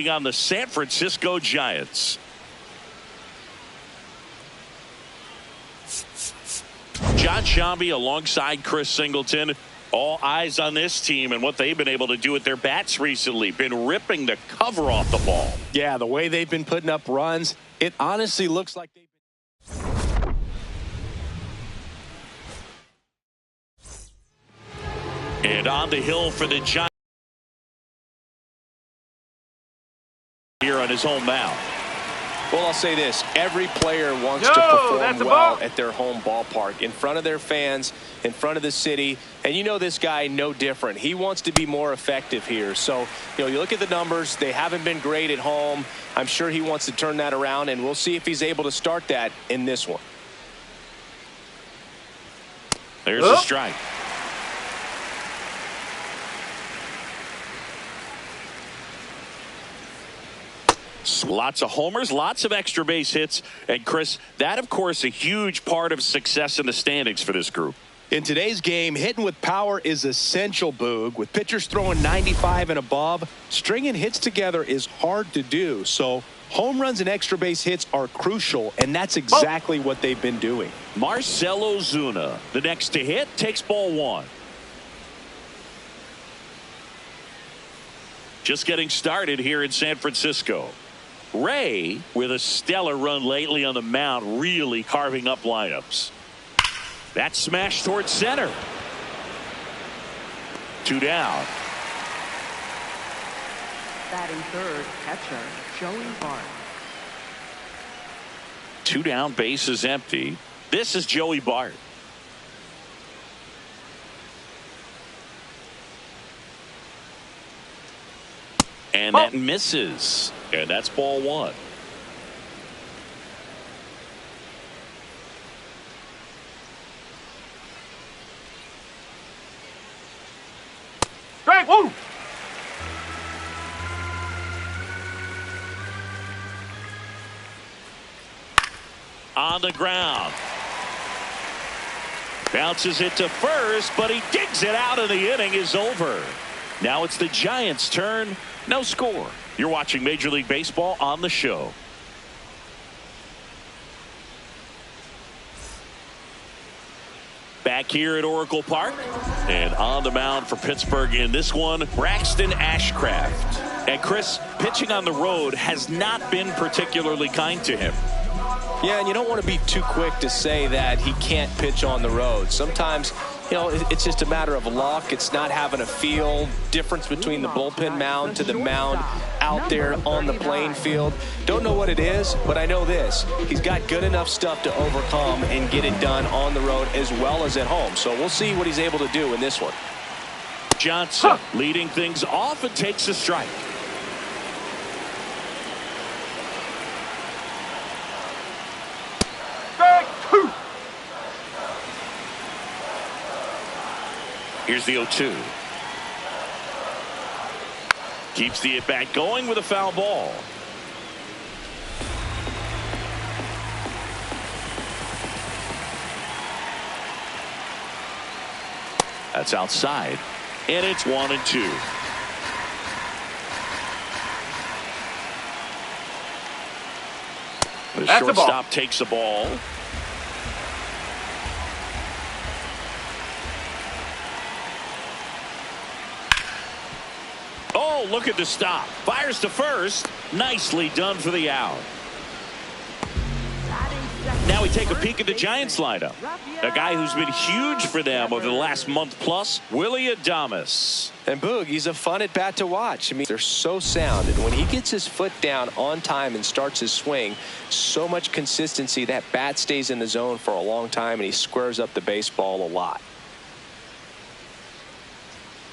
On the San Francisco Giants. John Shambi alongside Chris Singleton. All eyes on this team and what they've been able to do with their bats recently. Been ripping the cover off the ball. Yeah, the way they've been putting up runs, it honestly looks like they've been. And on the hill for the Giants. Here on his home mound. Well, I'll say this. Every player wants to perform well at their home ballpark, in front of their fans, in front of the city. And you know this guy no different. He wants to be more effective here. So, you look at the numbers. They haven't been great at home. I'm sure he wants to turn that around, and we'll see if he's able to start that in this one. There's a strike. Lots of homers, lots of extra base hits. And Chris, that of course a huge part of success in the standings for this group. In today's game, hitting with power is essential, Boog. With pitchers throwing 95 and above, stringing hits together is hard to do. So home runs and extra base hits are crucial, and that's exactly what they've been doing. Marcell Ozuna, the next to hit, takes ball one. Just getting started here in San Francisco. Ray, with a stellar run lately on the mound, really carving up lineups. That smash towards center. 2 down. Batting third, catcher Joey Bart. 2 down, base is empty. This is Joey Bart. And that misses. And that's ball one. Strike one. On the ground. Bounces it to first, but he digs it out, and the inning is over. Now it's the Giants' turn. No score. You're watching Major League Baseball on the show. Back here at Oracle Park, and on the mound for Pittsburgh in this one, Braxton Ashcraft. And Chris, pitching on the road has not been particularly kind to him. Yeah, and you don't want to be too quick to say that he can't pitch on the road. Sometimes, it's just a matter of luck. It's not having a feel. Difference between the bullpen mound to the mound out there on the playing field. Don't know what it is, but I know this. He's got good enough stuff to overcome and get it done on the road as well as at home. So we'll see what he's able to do in this one. Johnson leading things off and takes a strike. Here's the 0-2. Keeps the at-bat going with a foul ball. That's outside. And it's 1-2. The shortstop takes the ball. Oh, look at the stop. Fires to first. Nicely done for the out. Now we take a peek at the Giants lineup. A guy who's been huge for them over the last month plus, Willy Adames. And Boog, he's a fun at bat to watch. I mean, they're so sound. And when he gets his foot down on time and starts his swing, so much consistency, that bat stays in the zone for a long time, and he squares up the baseball a lot.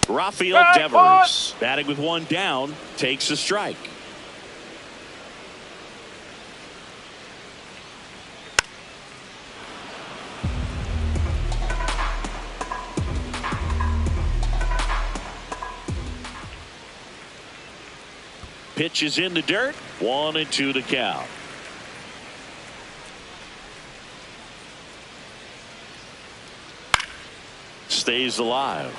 Rafael Devers, batting with one down, takes a strike. Pitch is in the dirt. 1-2 to count. Stays alive.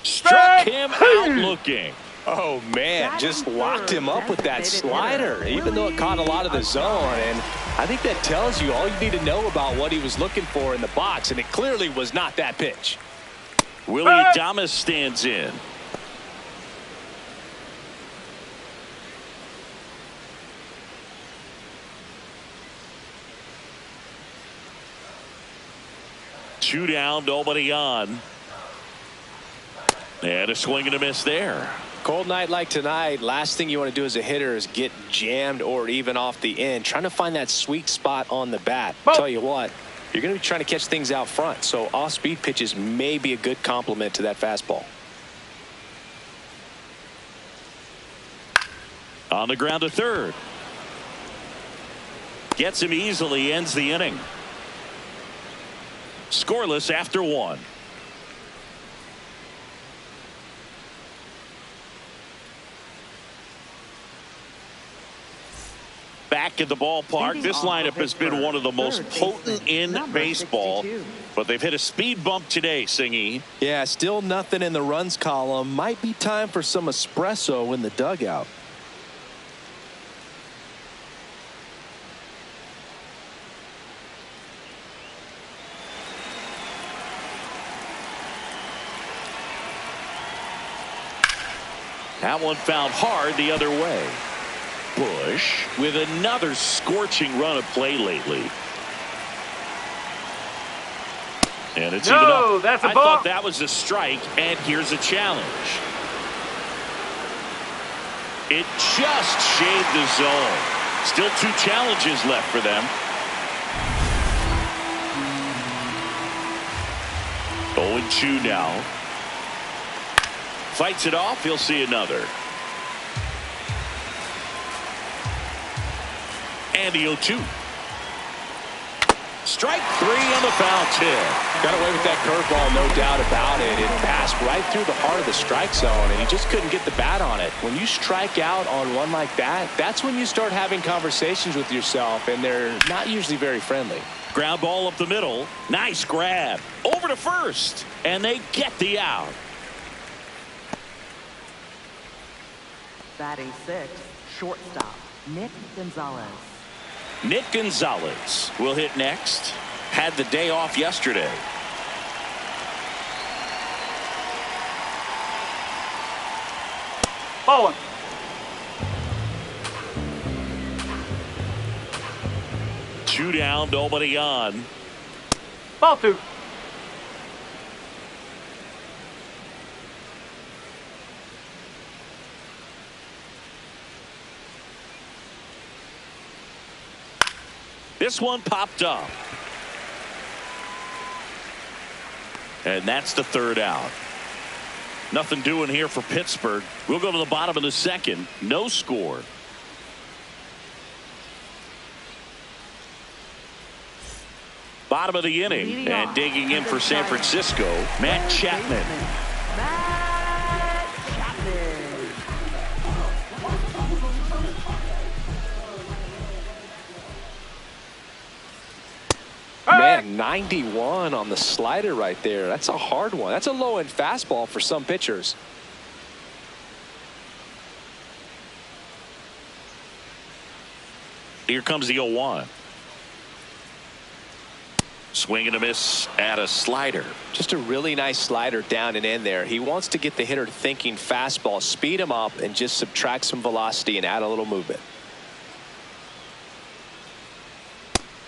Struck him out looking. Oh, man, just locked him up with that slider, even though it caught a lot of the zone. And I think that tells you all you need to know about what he was looking for in the box, and it clearly was not that pitch. Willie Adames stands in. Two down, nobody on. And a swing and a miss there. Cold night like tonight, last thing you want to do as a hitter is get jammed or even off the end. Trying to find that sweet spot on the bat. Tell you what, you're going to be trying to catch things out front, so off-speed pitches may be a good complement to that fastball. On the ground to third. Gets him easily, ends the inning. Scoreless after one. Back at the ballpark, this lineup has been one of the most potent in baseball, but they've hit a speed bump today, Singy. Yeah, still nothing in the runs column. Might be time for some espresso in the dugout. That one found hard the other way. Bush with another scorching run of play lately. And it's even up. That's a I ball. thought that was a strike, and here's a challenge. It just shaved the zone. Still two challenges left for them. 0-2 now. Fights it off. He'll see another. And the 0-2. Strike three on the foul tip. Got away with that curveball, no doubt about it. It passed right through the heart of the strike zone, and he just couldn't get the bat on it. When you strike out on one like that, that's when you start having conversations with yourself, and they're not usually very friendly. Ground ball up the middle. Nice grab. Over to first. And they get the out. Batting sixth, shortstop, Nick Gonzalez. Nick Gonzalez will hit next. Had the day off yesterday. Ball one. Two down, nobody on. Ball two. This one popped up. And that's the third out. Nothing doing here for Pittsburgh. We'll go to the bottom of the second. No score. Bottom of the inning. And digging in for San Francisco, Matt Chapman. Man, 91 on the slider right there. That's a hard one. That's a low-end fastball for some pitchers. Here comes the 0-1. Swing and a miss at a slider. Just a really nice slider down and in there. He wants to get the hitter thinking fastball, speed him up, and just subtract some velocity and add a little movement.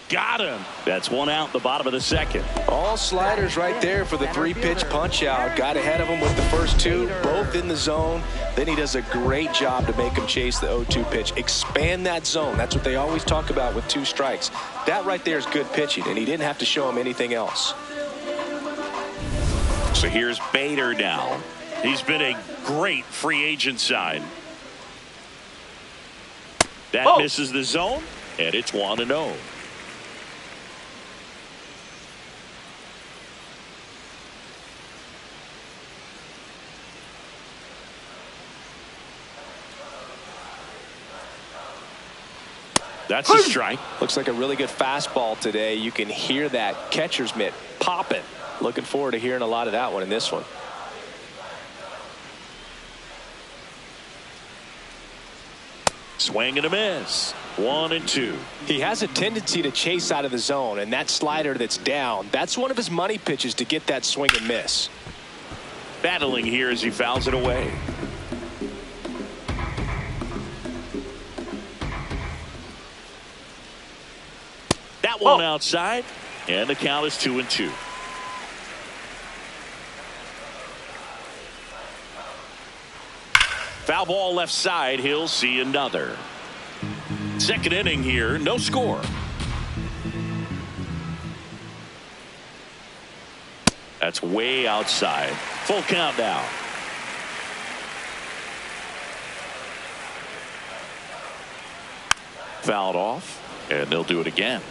Got him. That's one out, the bottom of the second. All sliders right there for the three-pitch punch-out. Got ahead of him with the first two, both in the zone. Then he does a great job to make him chase the 0-2 pitch. Expand that zone. That's what they always talk about with two strikes. That right there is good pitching, and he didn't have to show him anything else. So here's Bader now. He's been a great free agent sign. That misses the zone, and it's 1-0. That's a strike. Looks like a really good fastball today. You can hear that catcher's mitt popping. Looking forward to hearing a lot of that one in this one. Swing and a miss. 1-2. He has a tendency to chase out of the zone, and that slider that's down, that's one of his money pitches to get that swing and miss. Battling here as he fouls it away. That one outside, and the count is 2-2. Foul ball left side. He'll see another. Second inning here, no score. That's way outside. Full count now. Fouled off, and they'll do it again.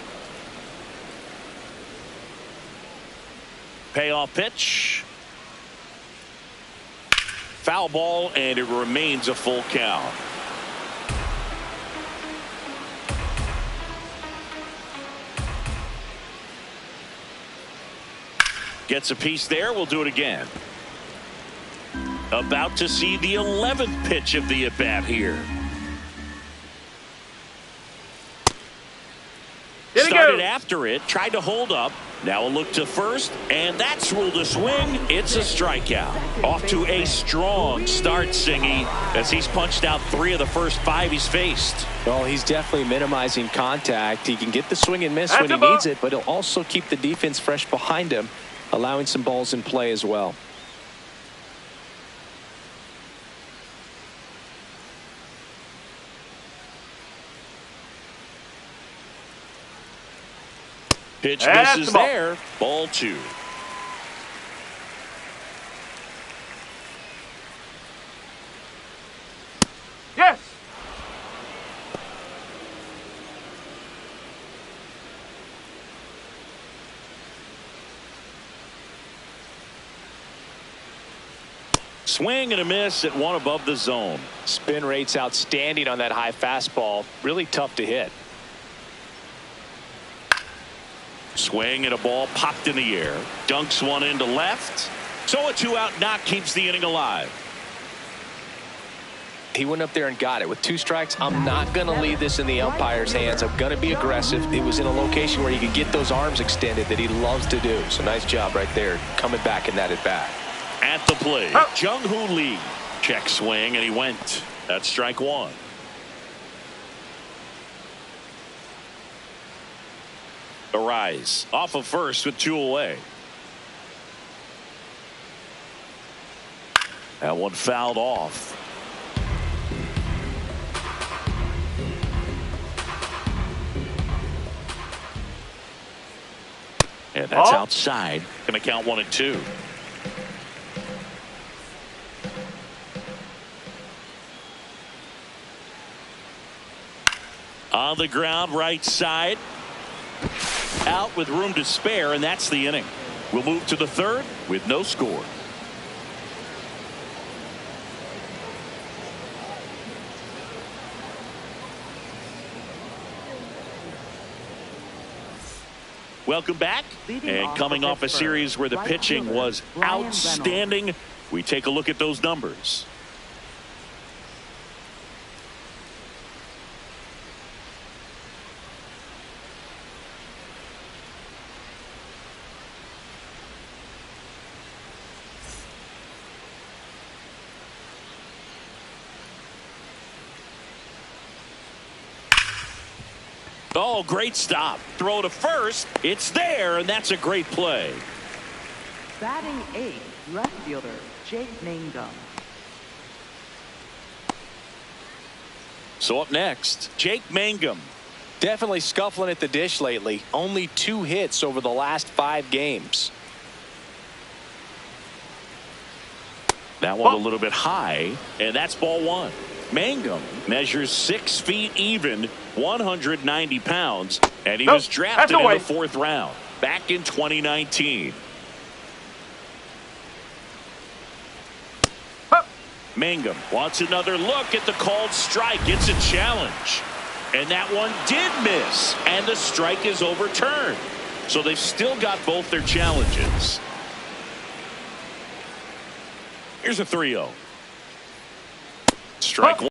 Payoff pitch. Foul ball, and it remains a full count. Gets a piece there. We'll do it again. About to see the 11th pitch of the at-bat here. Started after it, tried to hold up. Now a look to first, and that's ruled a swing. It's a strikeout. Off to a strong start, Singy, as he's punched out 3 of the first 5 he's faced. Well, he's definitely minimizing contact. He can get the swing and miss when he needs it, but he'll also keep the defense fresh behind him, allowing some balls in play as well. Pitch misses there. Ball 2. Yes. Swing and a miss at 1 above the zone. Spin rate's outstanding on that high fastball. Really tough to hit. Swing and a ball popped in the air. Dunks one into left. So a 2-out knock keeps the inning alive. He went up there and got it. With 2 strikes, I'm not going to leave this in the umpire's hands. I'm going to be aggressive. It was in a location where he could get those arms extended that he loves to do. So nice job right there, coming back in that at bat. At the plate, Jung-Hoo Lee. Check swing, and he went. That's strike 1. Arise off of first with 2 away. That one fouled off. And that's outside. Going to count 1-2. On the ground, right side. Out with room to spare, and that's the inning. We'll move to the 3rd with no score. Welcome back. And coming off a series where the pitching was outstanding, we take a look at those numbers. Oh, great stop. Throw to first. It's there, and that's a great play. Batting 8th, left fielder Jake Mangum. So up next, Jake Mangum. Definitely scuffling at the dish lately. Only 2 hits over the last 5 games. That one a little bit high, and that's ball 1. Mangum measures 6 feet even, 190 pounds, and he was drafted in the 4th round back in 2019. Mangum wants another look at the called strike. It's a challenge, and that one did miss, and the strike is overturned. So they've still got both their challenges. Here's a 3-0. Strike 1.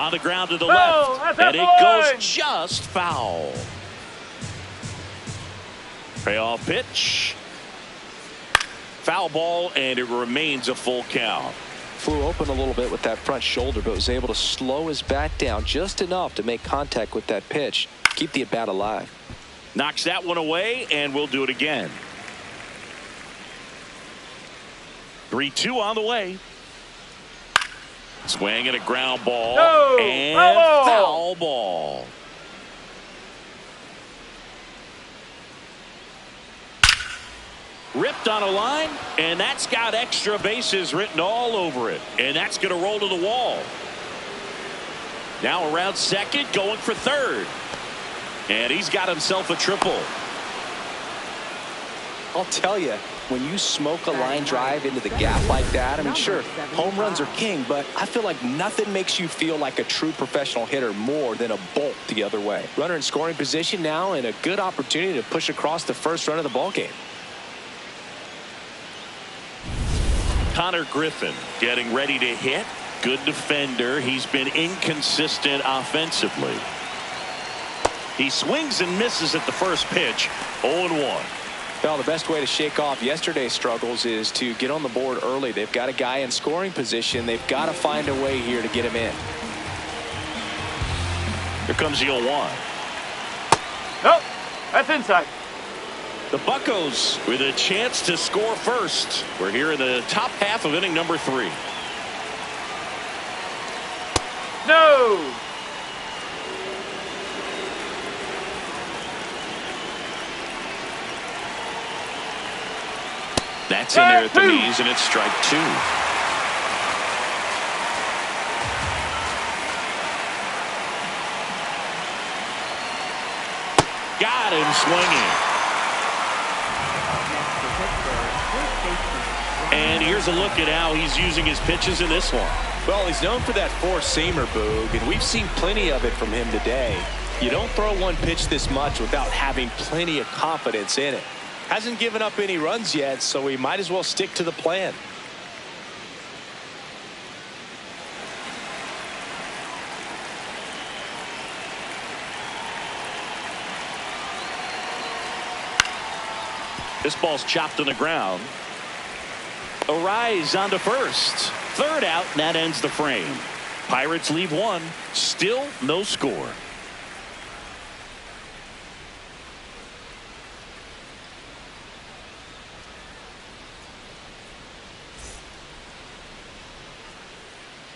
On the ground to the left. And it goes just foul. Payoff pitch. Foul ball, and it remains a full count. Flew open a little bit with that front shoulder, but was able to slow his bat down just enough to make contact with that pitch. Keep the at-bat alive. Knocks that one away, and we'll do it again. 3-2 on the way. Swing and a ground ball. And foul ball. Ripped on a line, and that's got extra bases written all over it. And that's going to roll to the wall. Now around second, going for third. And he's got himself a triple. I'll tell you, when you smoke a line drive into the gap like that, I mean, sure, home runs are king, but I feel like nothing makes you feel like a true professional hitter more than a bolt the other way. Runner in scoring position now, and a good opportunity to push across the first run of the ball game. Connor Griffin getting ready to hit. Good defender. He's been inconsistent offensively. He swings and misses at the first pitch. 0-1. Well, the best way to shake off yesterday's struggles is to get on the board early. They've got a guy in scoring position. They've got to find a way here to get him in. Here comes the 0-1. Nope, that's inside. The Buccos with a chance to score first. We're here in the top half of inning number 3. No. That's in there at the knees, and it's strike 2. Got him swinging. And here's a look at how he's using his pitches in this one. Well, he's known for that four-seamer, Boog, and we've seen plenty of it from him today. You don't throw one pitch this much without having plenty of confidence in it. Hasn't given up any runs yet, so we might as well stick to the plan. This ball's chopped on the ground. A rise onto first. Third out, and that ends the frame. Pirates leave one. Still no score.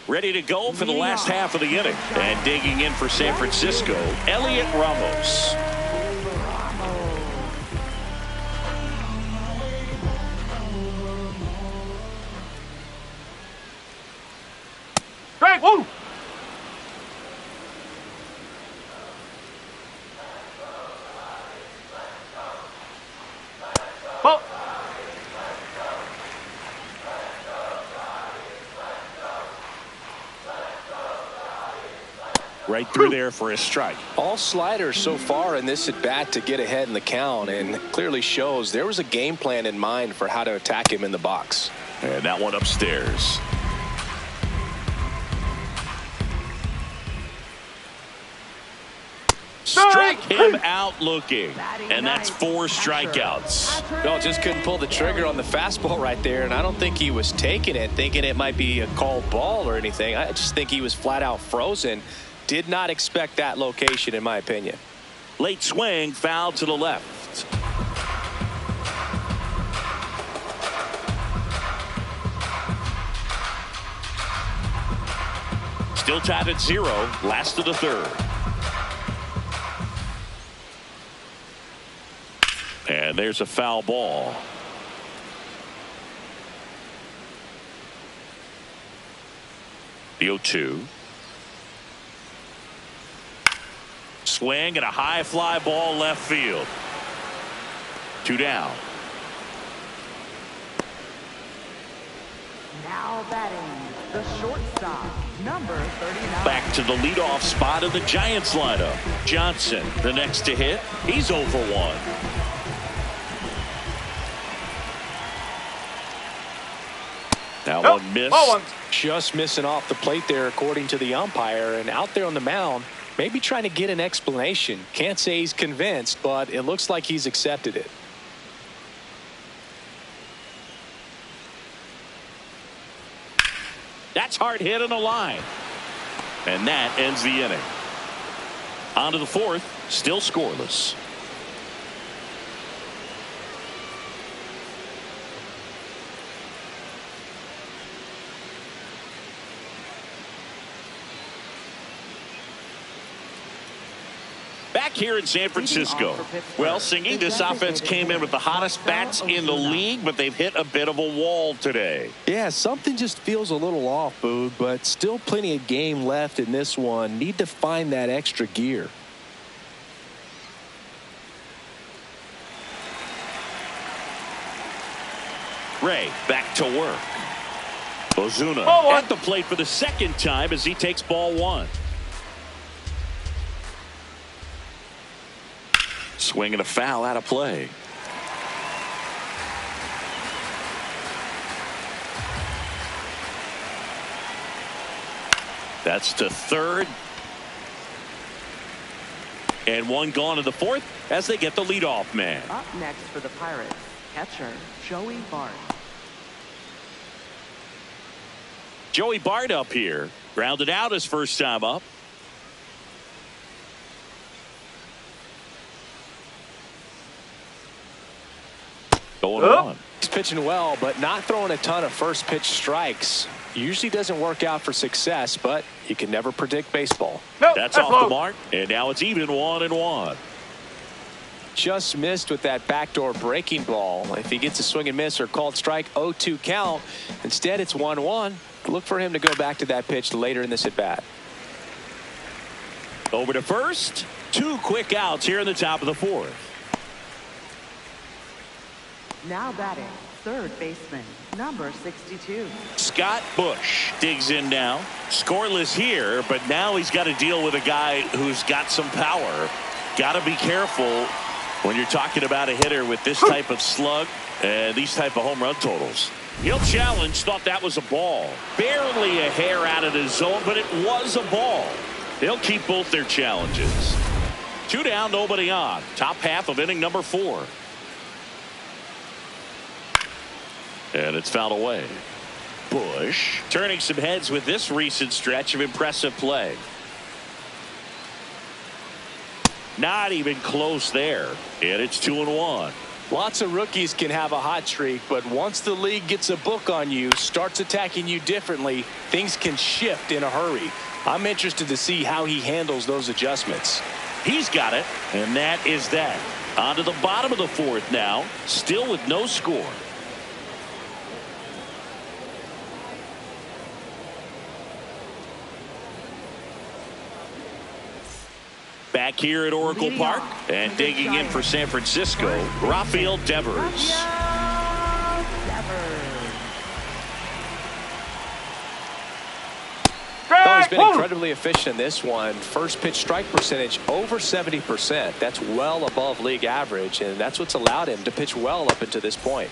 Ready to go for the last half of the inning. And digging in for San Francisco, Elliot Ramos. Strike, woo! Ball. Right through there for a strike. All sliders so far in this at bat to get ahead in the count, and clearly shows there was a game plan in mind for how to attack him in the box. And that one upstairs. Strike him out looking. And that's 4 strikeouts. No, just couldn't pull the trigger on the fastball right there, and I don't think he was taking it thinking it might be a called ball or anything. I just think he was flat out frozen. Did not expect that location, in my opinion. Late swing, foul to the left. Still tied at 0, last of the third. And there's a foul ball. The 0-2. Swing and a high fly ball left field. 2 down. Now batting, the shortstop, number 39. Back to the leadoff spot of the Giants lineup. Johnson, the next to hit. He's 0 for 1. That nope. one missed. Ball one. Just missing off the plate there, according to the umpire. And out there on the mound, maybe trying to get an explanation. Can't say he's convinced, but it looks like he's accepted it. That's hard hit in the line. And that ends the inning. On to the fourth, still scoreless. Back here in San Francisco. Well, Singing, this offense came in with the hottest bats in the league, but they've hit a bit of a wall today. Yeah, something just feels a little off, Boog, but still plenty of game left in this one. Need to find that extra gear. Ray back to work. Ozuna at the plate for the second time as he takes ball one. Swing and a foul out of play. That's to third. And one gone to the fourth as they get the leadoff man. Up next for the Pirates, catcher Joey Bart. Joey Bart up here. Grounded out his first time up. Going on. He's pitching well, but not throwing a ton of first pitch strikes. Usually doesn't work out for success, but you can never predict baseball. Nope, that's off low. the mark, and now it's even 1-1. Just missed with that backdoor breaking ball. If he gets a swing and miss or called strike, 0-2 count. Instead, it's 1-1. Look for him to go back to that pitch later in this at bat. Over to first. 2 quick outs here in the top of the fourth. Now batting, third baseman, number 62. Scott Bush digs in now. Scoreless here, but now he's got to deal with a guy who's got some power. Got to be careful when you're talking about a hitter with this type of slug and these type of home run totals. He'll challenge, thought that was a ball. Barely a hair out of the zone, but it was a ball. They'll keep both their challenges. 2 down, nobody on. Top half of inning number 4. And it's fouled away. Bush turning some heads with this recent stretch of impressive play. Not even close there. And it's 2-1. Lots of rookies can have a hot streak, but once the league gets a book on you, starts attacking you differently, things can shift in a hurry. I'm interested to see how he handles those adjustments. He's got it, and that is that. On to the bottom of the fourth now, still with no score. Back here at Oracle Park and digging in for San Francisco, Rafael Devers. He's been incredibly efficient in this one. First pitch strike percentage over 70%. That's well above league average, and that's what's allowed him to pitch well up until this point.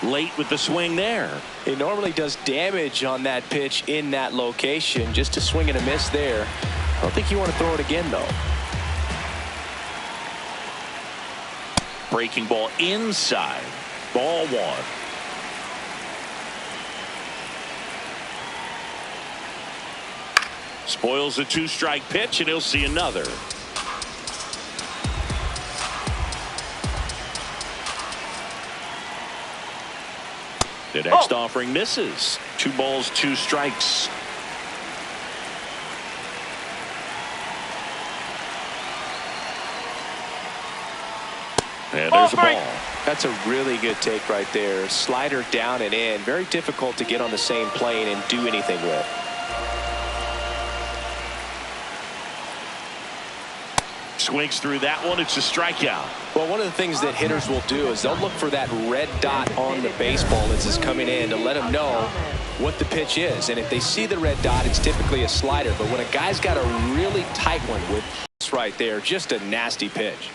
Late with the swing there. He normally does damage on that pitch in that location. Just a swing and a miss there. I don't think you want to throw it again, though. Breaking ball inside. Ball 1. Spoils a 2-strike pitch, and he'll see another. The next offering misses. 2 balls, 2 strikes. And there's a ball. That's a really good take right there. Slider down and in. Very difficult to get on the same plane and do anything with. Swings through that one. It's a strikeout. Well, one of the things that hitters will do is they'll look for that red dot on the baseball as it's coming in to let them know what the pitch is. And if they see the red dot, it's typically a slider. But when a guy's got a really tight one with miss right there. Just a nasty pitch.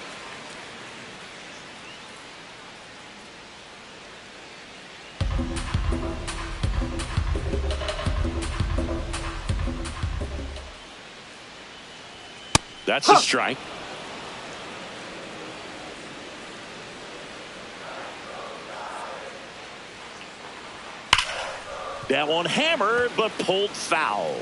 That's a strike. That one hammered, but pulled foul.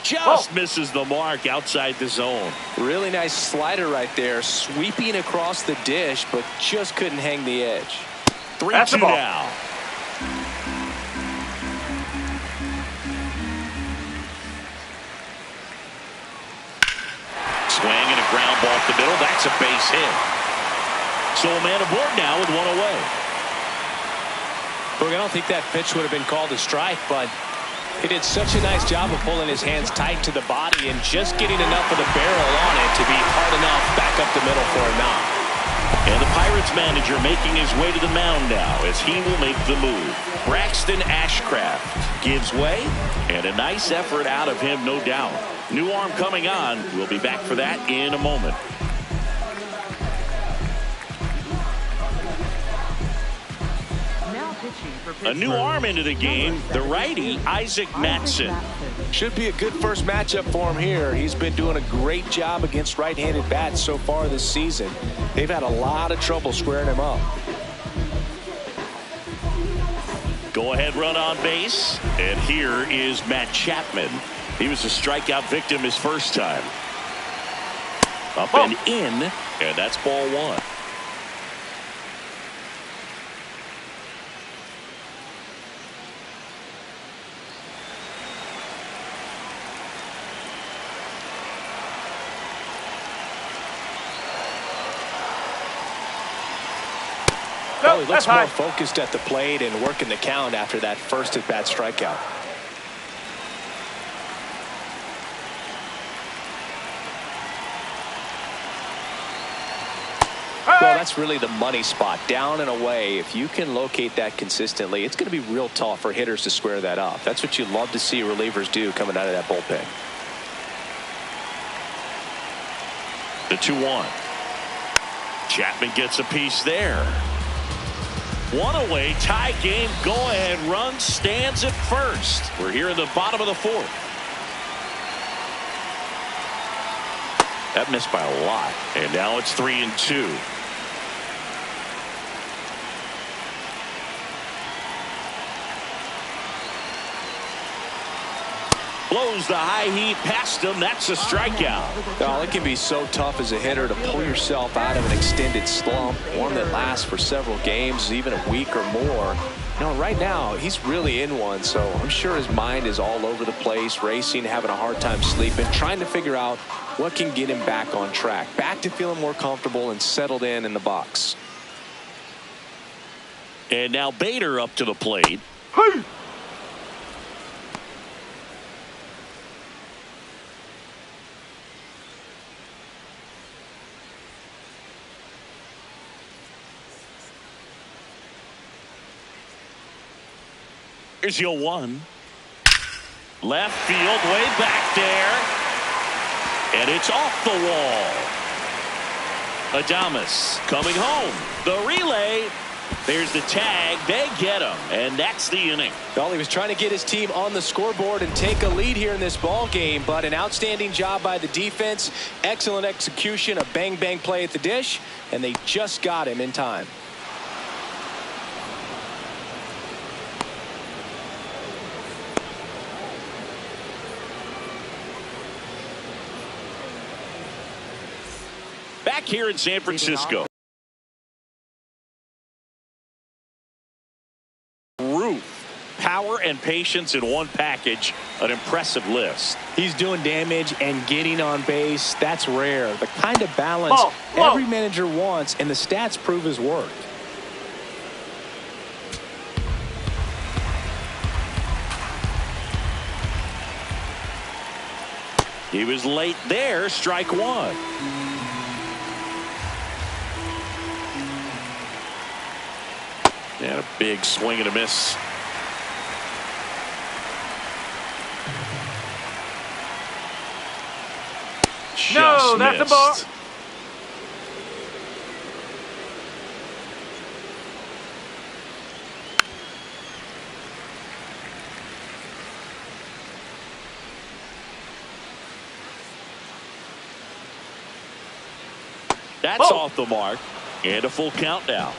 Just misses the mark outside the zone. Really nice slider right there, sweeping across the dish, but just couldn't hang the edge. 3-2 now. Swing and a ground ball up the middle. That's a base hit. So a man aboard now with one away. Look, I don't think that pitch would have been called a strike, but he did such a nice job of pulling his hands tight to the body and just getting enough of the barrel on it to be hard enough back up the middle for a knock. And the Pirates manager making his way to the mound now as he will make the move. Braxton Ashcraft gives way, and a nice effort out of him, no doubt. New arm coming on. We'll be back for that in a moment. A new arm into the game, the righty Isaac Matson. Should be a good first matchup for him here. He's been doing a great job against right-handed bats so far this season. They've had a lot of trouble squaring him up. Go ahead run on base, and here is Matt Chapman. He was a strikeout victim his first time. Up and in, and that's ball one. Well, he looks more focused at the plate and working the count after that first at-bat strikeout. Well, that's really the money spot, down and away. If you can locate that consistently, it's going to be real tough for hitters to square that up. That's what you love to see relievers do coming out of that bullpen. The 2-1. Chapman gets a piece there. One away, tie game, go ahead run stands at first. We're here in the bottom of the fourth. That missed by a lot, and now it's 3-2. Blows the high heat past him. That's a strikeout. Oh, it can be so tough as a hitter to pull yourself out of an extended slump, one that lasts for several games, even a week or more. No, right now he's really in one, so I'm sure his mind is all over the place, racing, having a hard time sleeping, trying to figure out what can get him back on track, back to feeling more comfortable and settled in the box. And now Bader up to the plate. Hey! Here's your 1. Left field, way back there. And it's off the wall. Adames coming home. The relay. There's the tag. They get him. And that's the inning. Well, he was trying to get his team on the scoreboard and take a lead here in this ball game, but an outstanding job by the defense. Excellent execution, a bang-bang play at the dish, and they just got him in time. Back here in San Francisco. Roof, power and patience in one package, an impressive list. He's doing damage and getting on base. That's rare. The kind of balance every manager wants, and the stats prove his worth. He was late there, strike 1. And a big swing and a miss. No, that's a ball. missed. That's off the mark, and a full count now.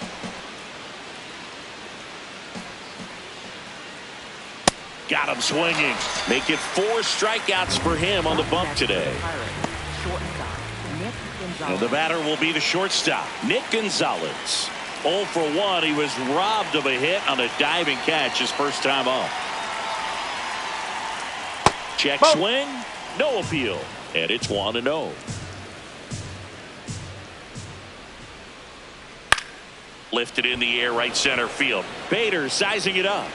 Got him swinging. Make it 4 strikeouts for him on the bump today. And the batter will be the shortstop, Nick Gonzalez. 0 for 1. He was robbed of a hit on a diving catch his first time up. Check swing. No appeal. And it's 1-0. Lifted in the air, right center field. Bader sizing it up.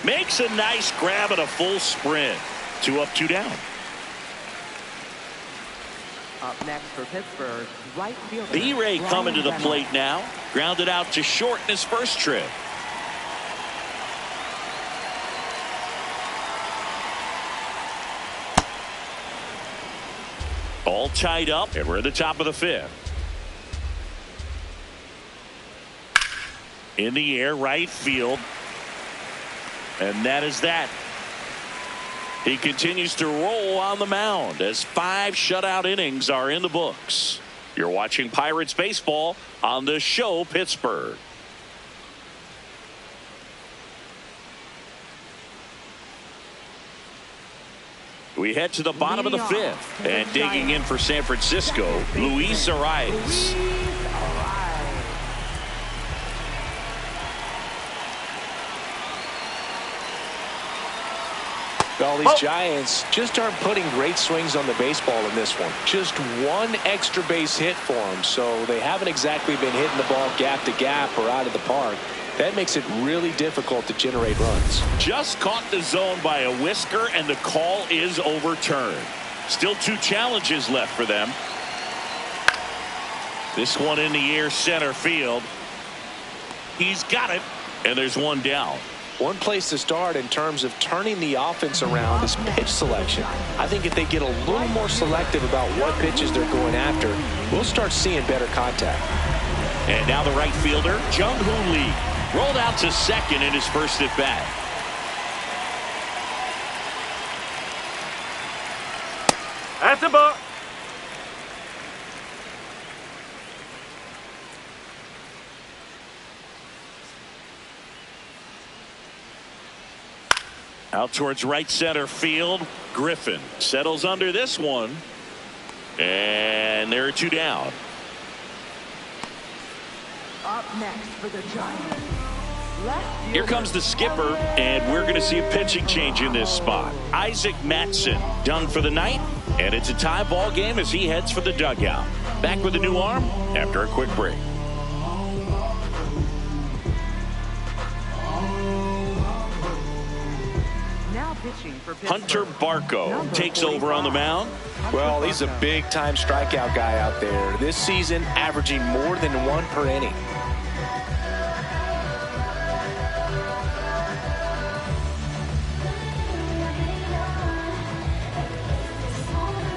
Makes a nice grab and a full sprint. 2 up, 2 down. Up next for Pittsburgh, right fielder B-Ray coming to the plate now. Grounded out to short in his first trip. All tied up, and we're at the top of the 5th. In the air, right field. And that is that. He continues to roll on the mound as 5 shutout innings are in the books. You're watching Pirates baseball on The Show Pittsburgh. We head to the bottom of the 5th, and digging in for San Francisco, Luis Arias. Well, these Giants just aren't putting great swings on the baseball in this one. Just 1 extra base hit for them, so they haven't exactly been hitting the ball gap to gap or out of the park. That makes it really difficult to generate runs. Just caught the zone by a whisker, and the call is overturned. Still 2 challenges left for them. This one in the air, center field. He's got it, and there's 1 down. One place to start in terms of turning the offense around is pitch selection. I think if they get a little more selective about what pitches they're going after, we'll start seeing better contact. And now the right fielder, Jung-Hoo Lee, rolled out to second in his first at bat. That's a ball. Out towards right center field. Griffin settles under this one. And there are 2 down. Up next for the Giants. Here comes the skipper, and we're going to see a pitching change in this spot. Isaac Matson done for the night, and it's a tie ball game as he heads for the dugout. Back with a new arm after a quick break. Hunter Barco takes over on the mound. Well, he's a big-time strikeout guy out there. This season, averaging more than 1 per inning.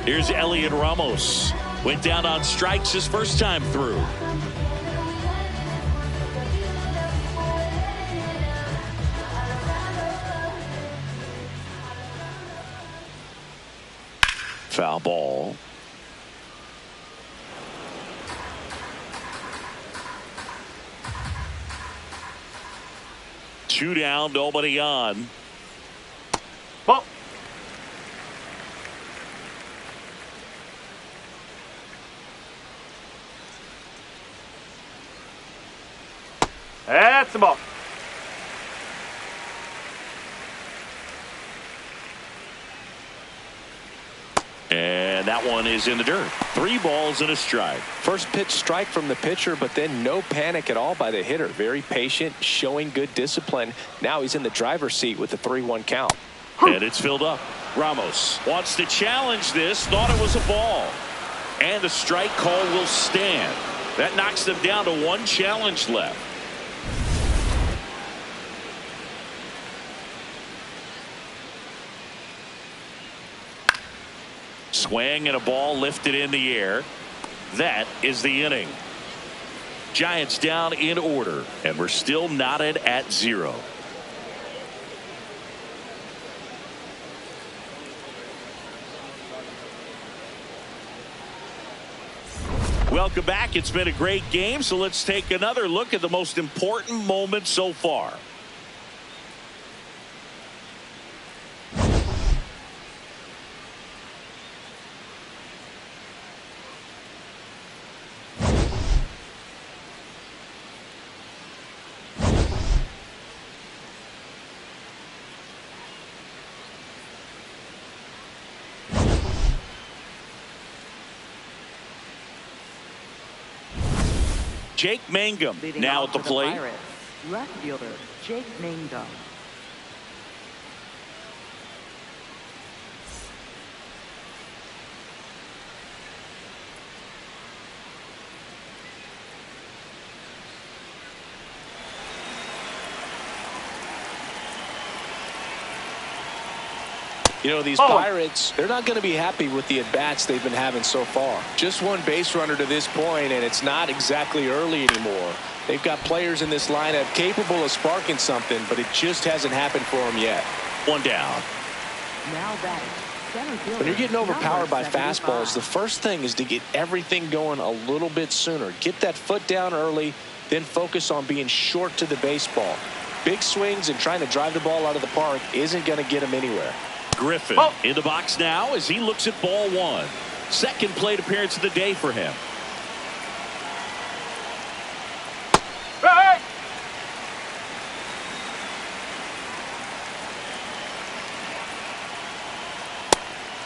Here's Elliot Ramos. Went down on strikes his first time through. Foul ball. Two down, nobody on. Ball. That's the ball. And that one is in the dirt. 3 balls and a strike. First pitch strike from the pitcher, but then no panic at all by the hitter. Very patient, showing good discipline. Now he's in the driver's seat with the 3-1 count. And it's filled up. Ramos wants to challenge this. Thought it was a ball. And the strike call will stand. That knocks them down to 1 challenge left. swing and a ball lifted in the air. That is the inning. Giants down in order, and we're still knotted at 0. Welcome back. It's been a great game, so let's take another look at the most important moment so far. Jake Mangum now at the plate. Left fielder Jake Mangum. You know, these Pirates, they're not going to be happy with the at-bats they've been having so far. Just one base runner to this point, and it's not exactly early anymore. They've got players in this lineup capable of sparking something, but it just hasn't happened for them yet. One down. Now batting, center fielder, when you're getting overpowered by 75. fastballs, the first thing is to get everything going a little bit sooner. Get that foot down early, then focus on being short to the baseball. Big swings and trying to drive the ball out of the park isn't going to get them anywhere. Griffin in the box now as he looks at ball 1. Second plate appearance of the day for him. Hey!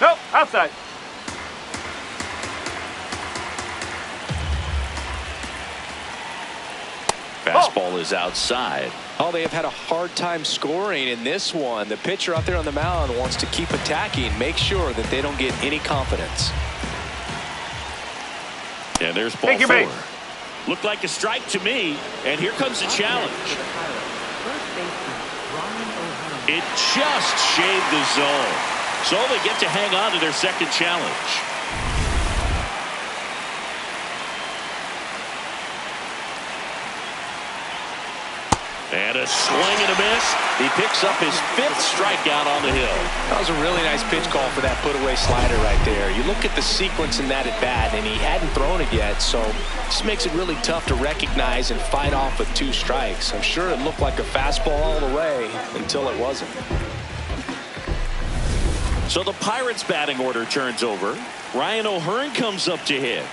Nope, outside. Fastball is outside. Oh, they have had a hard time scoring in this one. The pitcher out there on the mound wants to keep attacking, make sure that they don't get any confidence. And there's ball 4. Looked like a strike to me, and here comes the challenge. It just shaved the zone, so they get to hang on to their second challenge. And a swing and a miss. He picks up his 5th strikeout on the hill. That was a really nice pitch call for that put-away slider right there. You look at the sequence in that at-bat, and he hadn't thrown it yet, so this makes it really tough to recognize and fight off with 2 strikes. I'm sure it looked like a fastball all the way until it wasn't. So the Pirates batting order turns over. Ryan O'Hearn comes up to hit.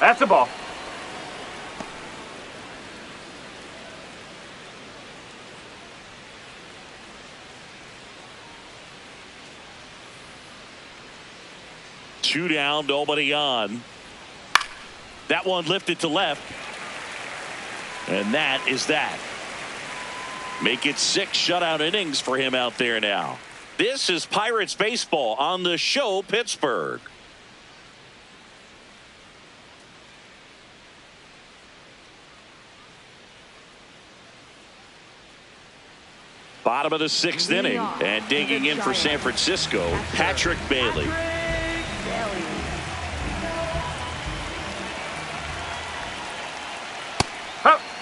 That's a ball. Two down, nobody on. That one lifted to left. And that is that. Make it 6 shutout innings for him out there now. This is Pirates baseball on the show, Pittsburgh. Bottom of the 6th inning, and digging in for San Francisco, Patrick Bailey.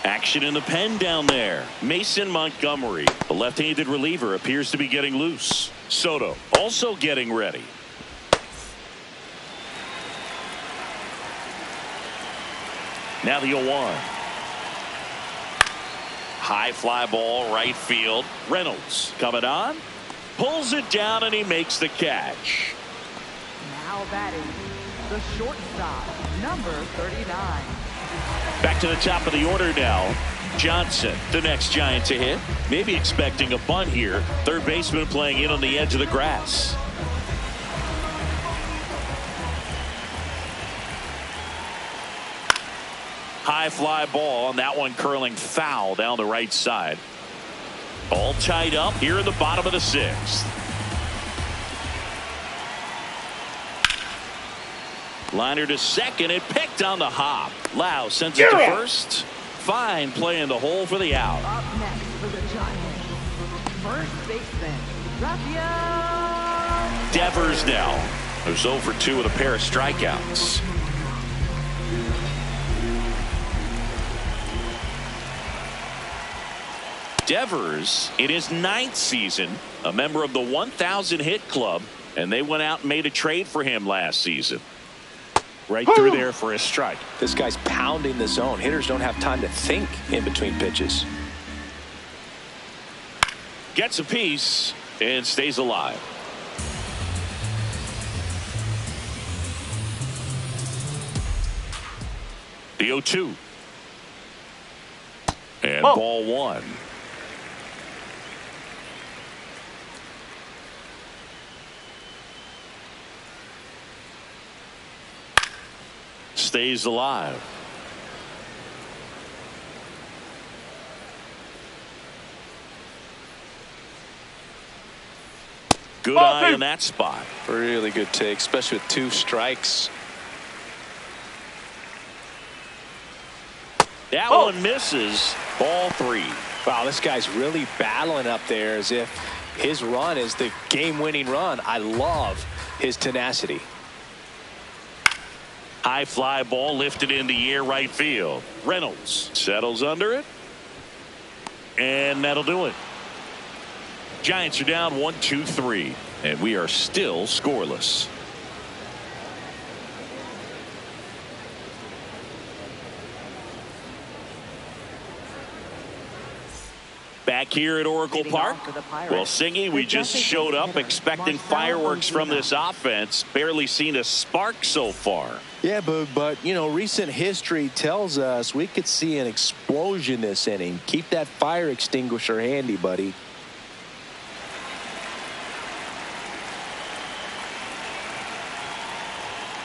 Action in the pen down there. Mason Montgomery, the left-handed reliever, appears to be getting loose. Soto also getting ready. Now the 0-1. High fly ball, right field. Reynolds coming on. Pulls it down, and he makes the catch. Now batting, the shortstop, number 39. Back to the top of the order now. Johnson, the next Giant to hit. Maybe expecting a bunt here. Third baseman playing in on the edge of the grass. High fly ball, and that one curling foul down the right side. All tied up here in the bottom of the 6th. Liner to second, and picked on the hop. Lau sends it to first. Fine play in the hole for the out. Up next for the Giants, first baseman, Rafael Devers now, who's 0 for 2 with a pair of strikeouts. Devers, in his 9th season, a member of the 1,000 hit club, and they went out and made a trade for him last season. Right through there for a strike. This guy's pounding the zone. Hitters don't have time to think in between pitches. Gets a piece and stays alive. The 0-2. And ball 1. Stays alive. Good eye in that spot. Really good take, especially with 2 strikes. That one misses. Ball 3. Wow, this guy's really battling up there as if his run is the game-winning run. I love his tenacity. High fly ball lifted in the air right field. Reynolds settles under it. And that'll do it. Giants are down 1-2-3. And we are still scoreless. Back here at Oracle Park. Well, Singy, we just showed up expecting fireworks from this offense. Barely seen a spark so far. Yeah, but you know, recent history tells us we could see an explosion this inning. Keep that fire extinguisher handy, buddy.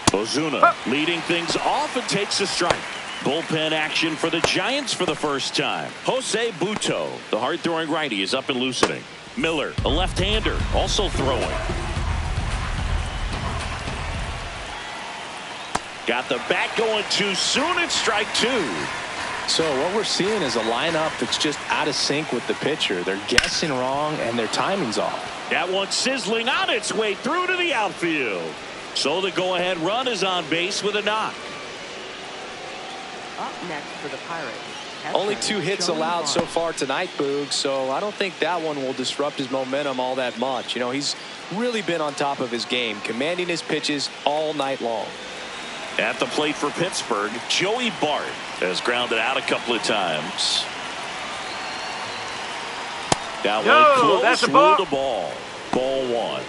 Ozuna leading things off and takes a strike. Bullpen action for the Giants for the first time. Jose Buto, the hard-throwing righty, is up and loosening. Miller, a left-hander, also throwing. Got the bat going too soon. It's strike 2. So what we're seeing is a lineup that's just out of sync with the pitcher. They're guessing wrong and their timing's off. That one sizzling on its way through to the outfield. So the go-ahead run is on base with a knock. Up next for the Pirates. Only 2 hits allowed so far tonight, Boog, so I don't think that one will disrupt his momentum all that much. You know, he's really been on top of his game, commanding his pitches all night long. At the plate for Pittsburgh, Joey Bart has grounded out a couple of times. That one close, ruled the ball. Ball 1.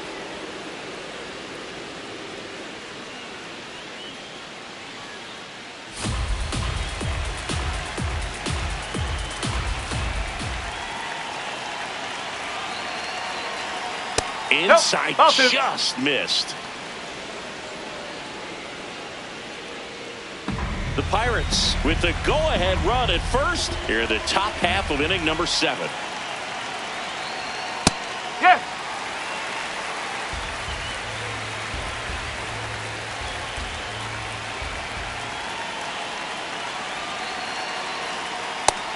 Inside, just missed. The Pirates with the go-ahead run at first here in the top half of inning number 7. Yeah.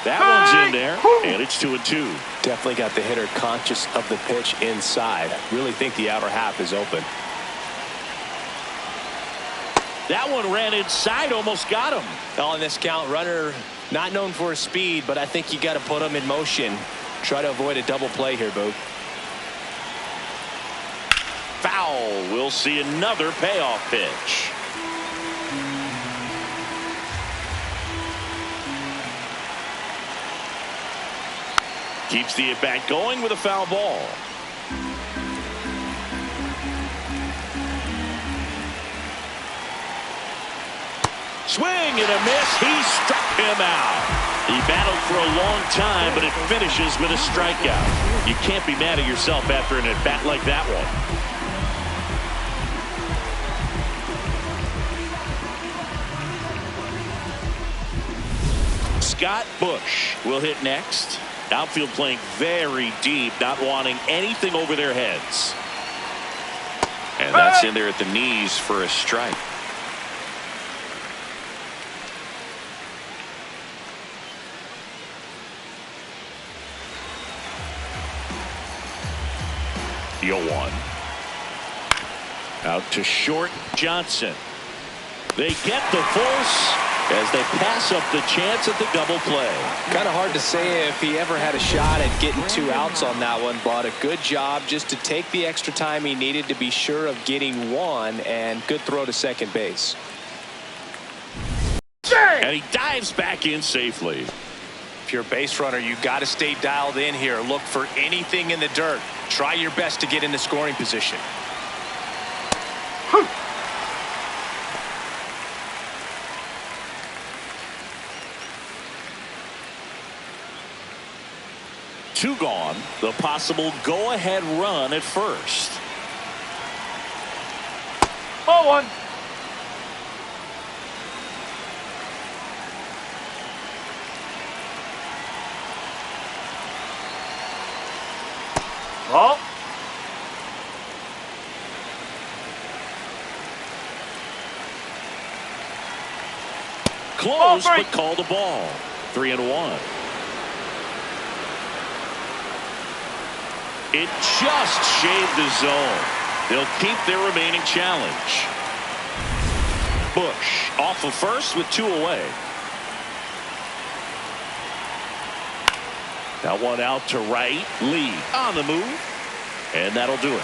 That one's in there, and it's 2-2. Definitely got the hitter conscious of the pitch inside. Really think the outer half is open. That one ran inside, almost got him. On this count, runner not known for his speed, but I think you got to put him in motion. Try to avoid a double play here, Boog. Foul. We'll see another payoff pitch. Keeps the at-bat going with a foul ball. Swing and a miss. He struck him out. He battled for a long time, but it finishes with a strikeout. You can't be mad at yourself after an at-bat like that one. Scott Bush will hit next. Outfield playing very deep, not wanting anything over their heads. And that's in there at the knees for a strike. The 0-1. Out to short Johnson. They get the force as they pass up the chance at the double play. Kind of hard to say if he ever had a shot at getting 2 outs on that one, but a good job just to take the extra time he needed to be sure of getting 1, and good throw to second base. And he dives back in safely. If you're a base runner, you got to stay dialed in here. Look for anything in the dirt. Try your best to get in the scoring position. Two gone. The possible go-ahead run at first. Ball 1. Ball. Close, but called a ball. 3-1. It just shaved the zone. They'll keep their remaining challenge. Bush off of first with 2 away. That one out to right. Lee on the move. And that'll do it.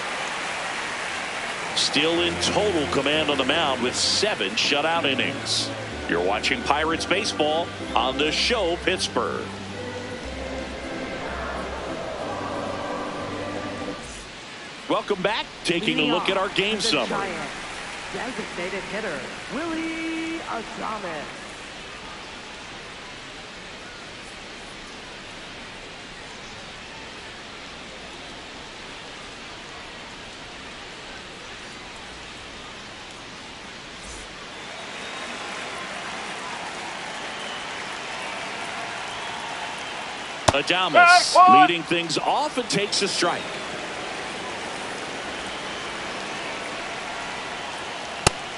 Still in total command on the mound with 7 shutout innings. You're watching Pirates baseball on The Show Pittsburgh. Welcome back. Taking a look at our game summary. Designated hitter, Willie Adames. Adames leading things off and takes a strike.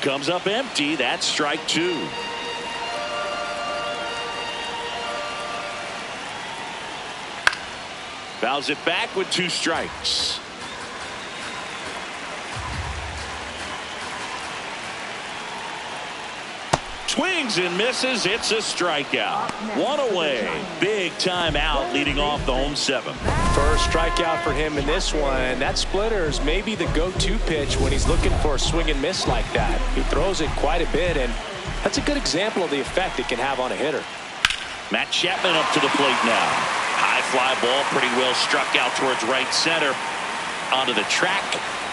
Comes up empty. That's strike 2. Fouls it back with 2 strikes. Swings and misses. It's a strikeout. 1 away. Big time out leading off the home 7th. First strikeout for him in this one. That splitter is maybe the go-to pitch when he's looking for a swing and miss like that. He throws it quite a bit, and that's a good example of the effect it can have on a hitter. Matt Chapman up to the plate now. High fly ball pretty well struck out towards right center. Onto the track,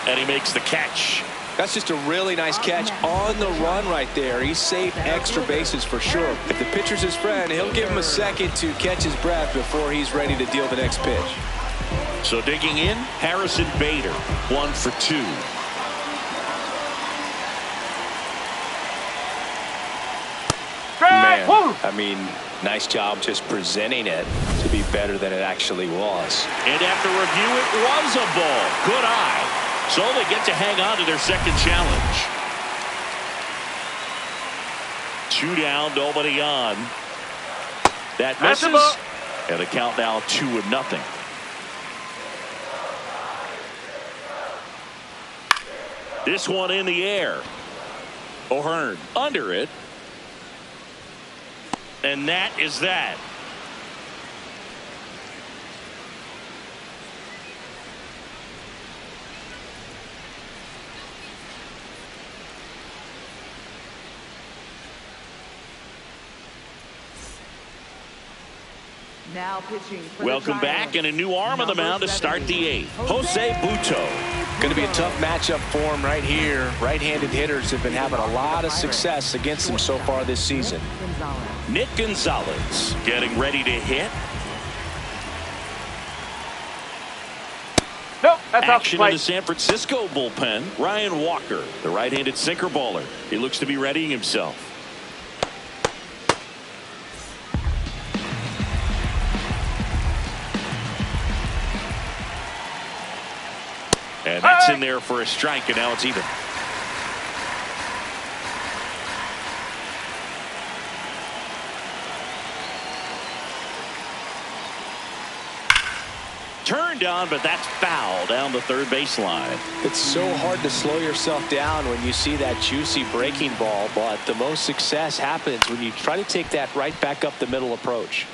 and he makes the catch. That's just a really nice catch on the run right there. He saved extra bases for sure. If the pitcher's his friend, he'll give him a second to catch his breath before he's ready to deal the next pitch. So digging in, Harrison Bader, 1 for 2. Man, I mean, nice job just presenting it to be better than it actually was. And after review, it was a ball. Good eye. So they get to hang on to their second challenge. 2 down, nobody on. That misses. And the count now 2-0. This one in the air. O'Hearn under it. And that is that. Now pitching for Welcome the back, Giants. and a new arm of the mound to start the 8th. Jose Butto. Going to be a tough matchup for him right here. Right-handed hitters have been having a lot of success against him so far this season. Nick Gonzalez getting ready to hit. Nope, that's Action off in the San Francisco bullpen. Ryan Walker, the right-handed sinker baller. He looks to be readying himself. And that's in there for a strike, and now it's even. Turned on, but that's foul down the third baseline. It's so hard to slow yourself down when you see that juicy breaking ball, but the most success happens when you try to take that right back up the middle approach.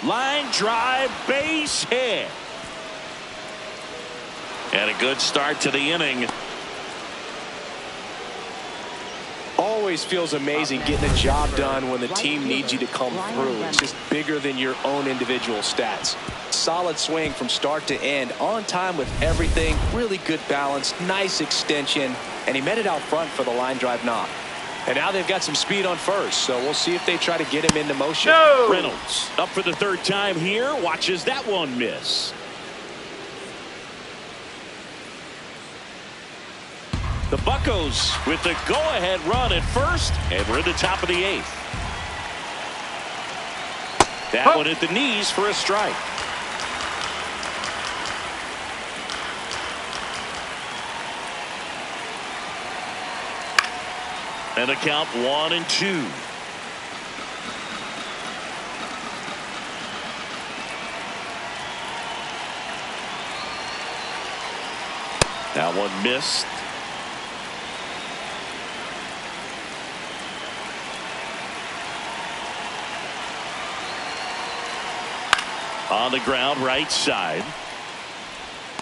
Line drive, base hit. And a good start to the inning. Always feels amazing getting a job done when the team needs you to come through. It's just bigger than your own individual stats. Solid swing from start to end, on time with everything, really good balance, nice extension, and he met it out front for the line drive knock. And now they've got some speed on first, so we'll see if they try to get him into motion. No! Reynolds up for the third time here, watches that one miss. The Buccos with the go-ahead run at first, and we're at the top of the eighth. That one at the knees for a strike. And the count 1-2. That one missed. On the ground, right side.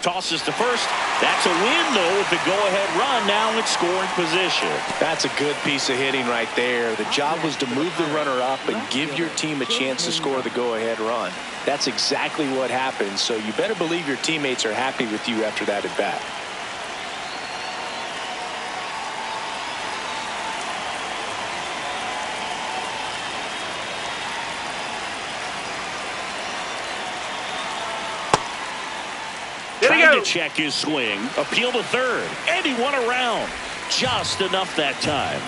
Tosses to first. That's a win, though, with the go-ahead run now in scoring position. That's a good piece of hitting right there. The job was to move the runner up and give your team a chance to score the go-ahead run. That's exactly what happened, so you better believe your teammates are happy with you after that at bat. Trying to check his swing. Appeal to third. And he won around. Just enough that time.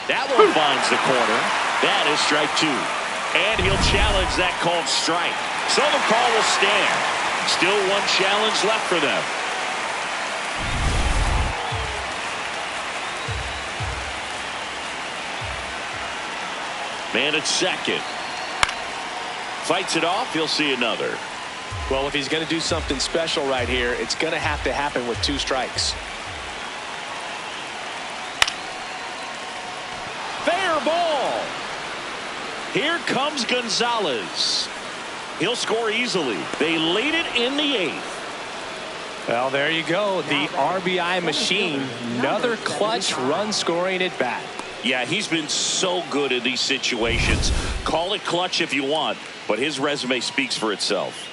That one finds the corner. That is strike two. And he'll challenge that called strike. So the call will stand. Still one challenge left for them. Man at second. Fights it off. He'll see another. Well, if he's going to do something special right here, it's going to have to happen with two strikes. Fair ball. Here comes Gonzalez. He'll score easily. They lead it in the eighth. Well, there you go. The RBI machine. Another clutch run scoring at bat. Yeah, he's been so good in these situations. Call it clutch if you want, but his resume speaks for itself.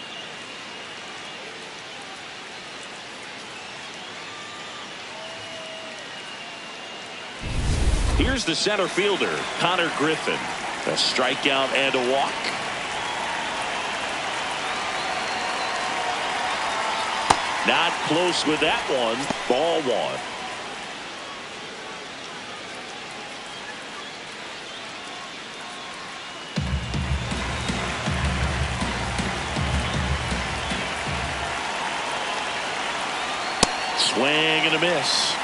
Here's the center fielder, Connor Griffin. A strikeout and a walk. Not close with that one. Ball one. Swing and a miss.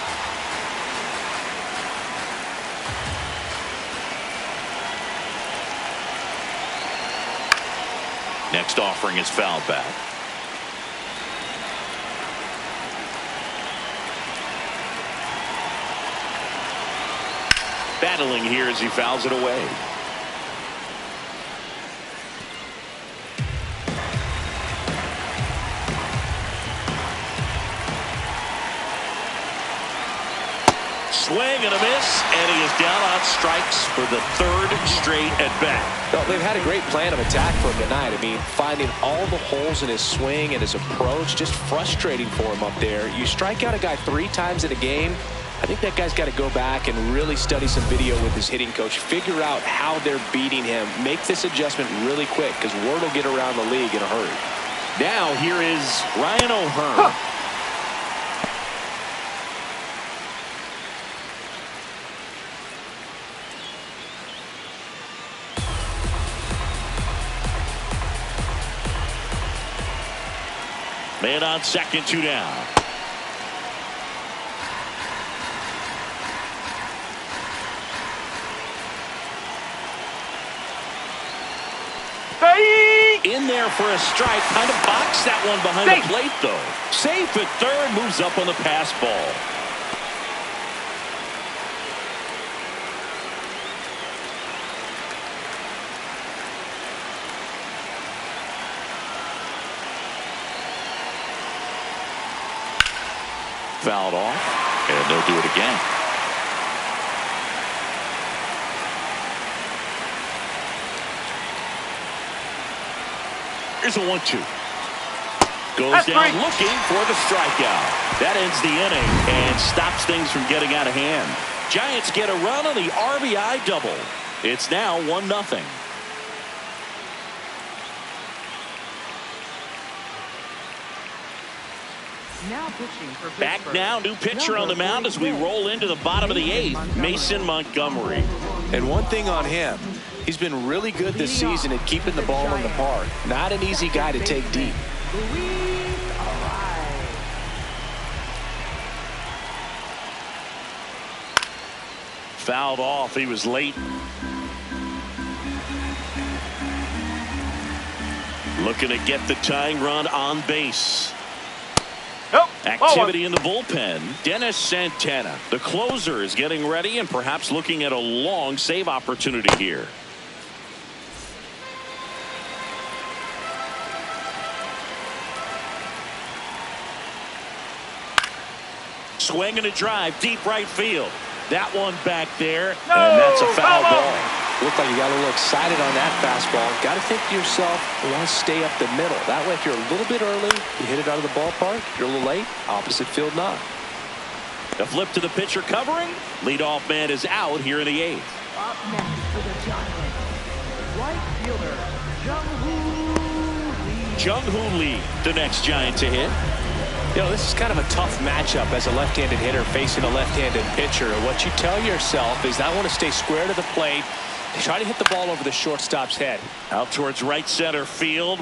Next offering is fouled back. Battling here as he fouls it away. Swing and a miss, and he is down on strikes for the third straight at bat. Well, they've had a great plan of attack for him tonight. I mean, finding all the holes in his swing and his approach, just frustrating for him up there. You strike out a guy 3 times in a game, I think that guy's got to go back and really study some video with his hitting coach, figure out how they're beating him, make this adjustment really quick, because word will get around the league in a hurry. Now here is Ryan O'Hearn. Man on second, 2 down. In there for a strike. Kind of boxed that one behind the plate, though. Safe at third. Moves up on the pass ball. Fouled off, and they'll do it again. Here's a 1-2. Goes down looking for the strikeout. That ends the inning and stops things from getting out of hand. Giants get a run on the RBI double. It's now 1-0. Now pitching for Back Pittsburgh. now, new pitcher on the mound as we roll into the bottom of the 8th, Mason Montgomery. And one thing on him, he's been really good this season at keeping the ball in the park. Not an easy guy to take deep. Fouled off. He was late. Looking to get the tying run on base. Activity in the bullpen. Dennis Santana, the closer, is getting ready and perhaps looking at a long save opportunity here. Swinging a drive, deep right field. That one back there, and that's a foul ball. Looked like you got a little excited on that fastball. Got to think to yourself, you want to stay up the middle. That way, if you're a little bit early, you hit it out of the ballpark. If you're a little late, opposite field not. The flip to the pitcher covering. Leadoff man is out here in the 8th. Up next for the Giants, right fielder Jung-Hoo Lee, the next Giant to hit. You know, this is kind of a tough matchup as a left-handed hitter facing a left-handed pitcher. What you tell yourself is, I want to stay square to the plate. Try to hit the ball over the shortstop's head. Out towards right center field.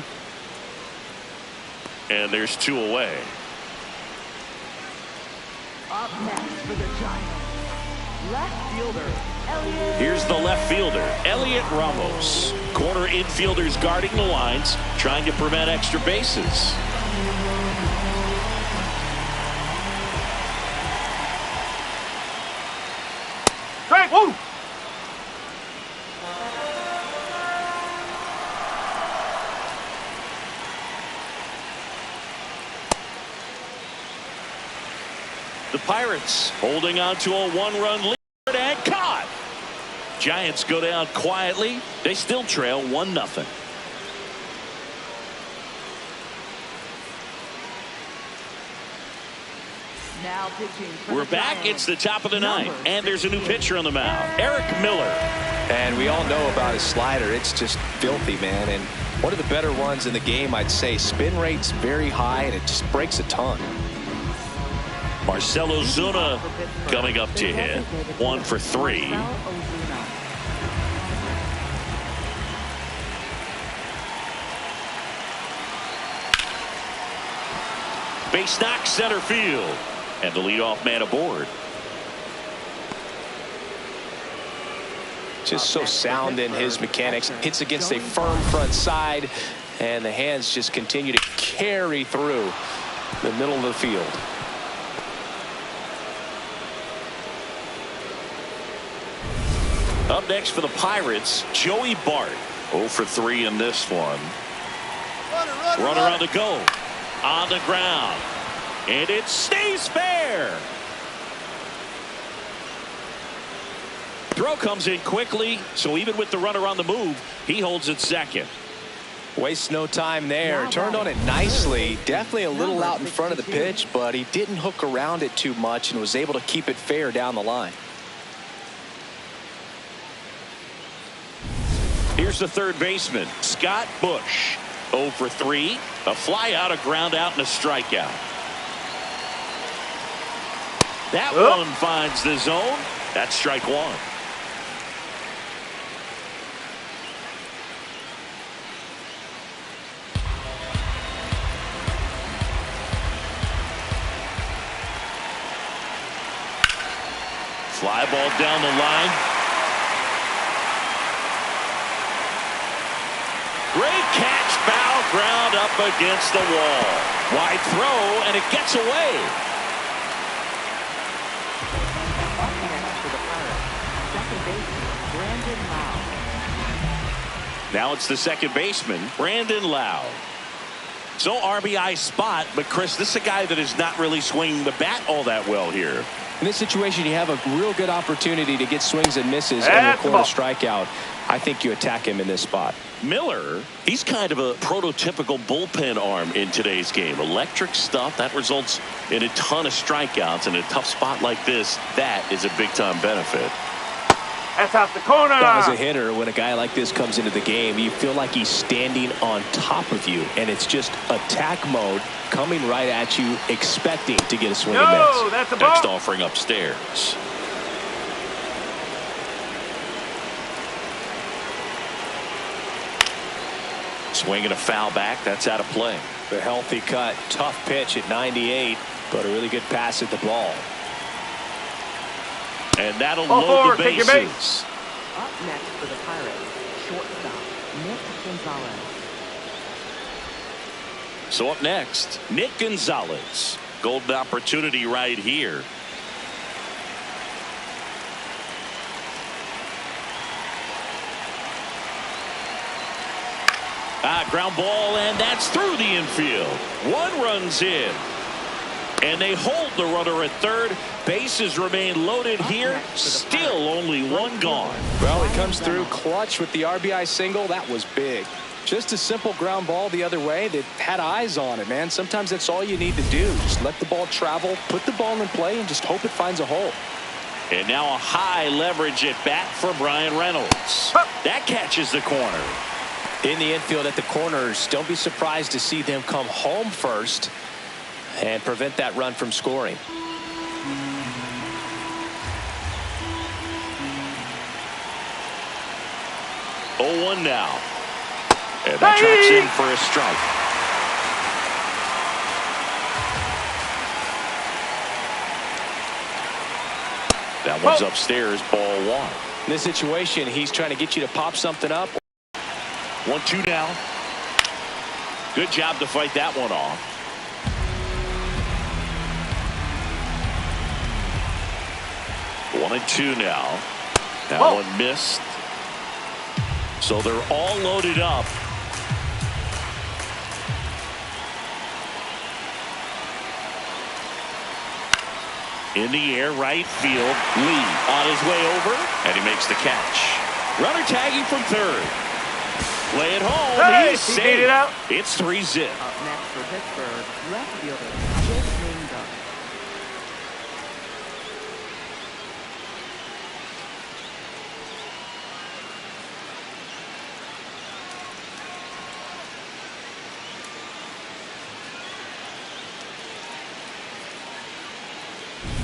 And there's 2 away. Up next for the Giants, left fielder Elliot. Here's the left fielder, Elliot Ramos. Corner infielders guarding the lines, trying to prevent extra bases. Strike. Woo! The Pirates holding on to a 1-run lead and caught. Giants go down quietly. They still trail 1-0. Now pitching for We're the back. Giants, It's the top of the 9th, and there's a new pitcher on the mound, Eric Miller. And we all know about his slider. It's just filthy, man. And one of the better ones in the game, I'd say. Spin rate's very high, and it just breaks a ton. Marcell Ozuna coming up to hit. 1 for 3. Base knock center field. And the leadoff man aboard. Just so sound in his mechanics. Hits against a firm front side, and the hands just continue to carry through the middle of the field. Up next for the Pirates, Joey Bart. 0 for 3 in this one. Runner on the go. On the ground. And it stays fair. Throw comes in quickly, so even with the runner on the move, he holds it second. Wastes no time there. Turned on it nicely. Definitely a little out in front of the pitch, but he didn't hook around it too much and was able to keep it fair down the line. Here's the third baseman, Scott Bush. 0 for 3. A fly out, a ground out, and a strikeout. That one finds the zone. That's strike 1. Fly ball down the line. Great catch, foul ground up against the wall. Wide throw, and it gets away. Up next for the Pirates, second baseman Brandon Lau. Now it's the second baseman, Brandon Lau. So RBI spot, but Chris, this is a guy that is not really swinging the bat all that well here. In this situation, you have a real good opportunity to get swings and misses and record a strikeout. I think you attack him in this spot. Miller, he's kind of a prototypical bullpen arm in today's game. Electric stuff that results in a ton of strikeouts. In a tough spot like this, that is a big-time benefit. That's off the corner. As a hitter, when a guy like this comes into the game, you feel like he's standing on top of you, and it's just attack mode coming right at you, expecting to get a swing and miss. That's a ball. Next offering upstairs. Swinging a foul back. That's out of play. The healthy cut. Tough pitch at 98, but a really good pass at the ball. And that'll load the bases. Up next for the Pirates, shortstop Nick Gonzalez. So up next, Nick Gonzalez. Golden opportunity right here. Ground ball, and that's through the infield. One run's in. And they hold the runner at third. Bases remain loaded here. Still only one gone. Well, he comes through clutch with the RBI single. That was big. Just a simple ground ball the other way that had eyes on it, man. Sometimes that's all you need to do. Just let the ball travel, put the ball in play, and just hope it finds a hole. And now a high leverage at bat for Brian Reynolds. That catches the corner. In the infield at the corners, don't be surprised to see them come home first and prevent that run from scoring. Oh, 1 now. And that drops in for a strike. That one's upstairs, ball 1. In this situation, he's trying to get you to pop something up. 1-2 now. Good job to fight that one off. One and 2 now. That one missed. So they're all loaded up. In the air, right field. Lee on his way over, and he makes the catch. Runner tagging from third. Play it home. He's safe. Beat it out. It's 3-zip. Up next for Pittsburgh, left fielder Jake Mangum.